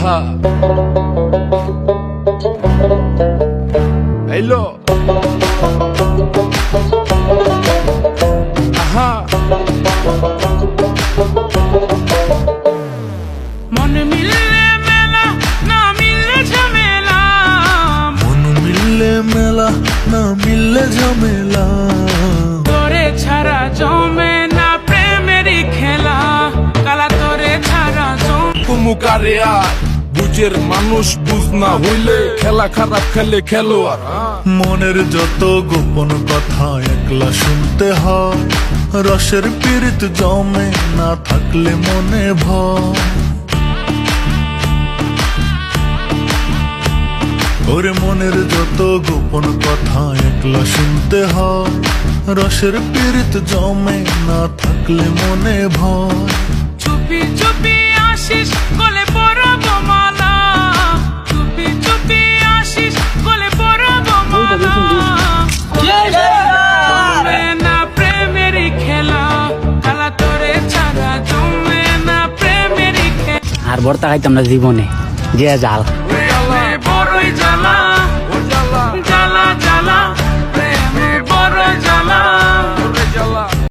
আহা হ্যালো আহা মন মিললে মেলা না মিললে ঝামেলা, মন মিললে মেলা না মিললে ঝামেলা, তোরে ছাড়া জমে না প্রেমেরই খেলা, কালা তোরে ছাড়া জমে কুমুকারে আর বুঝের মানুষ বুঝ না হইলে খেলা খারাপ খেলে খেলোয়াড় মনের যত গোপন কথা একলা শুনতে হয়, রসের পীড়িত জমে না থাকলে মনে ভয়। ওরে মনের যত গোপন কথা একলা শুনতে হয়, রসের পীড়িত জমে না থাকলে মনে ভয়। চুপি চুপি আসিস গলে পরাবো মালা, চুপি চুপি আসিস গলে পরাবো মালা, জমে না প্রেমেরই খেলা, কালা তোরে ছাড়া জমে না প্রেমেরই খেলা। আর বর্তা খাইতাম না জীবনে যে জাল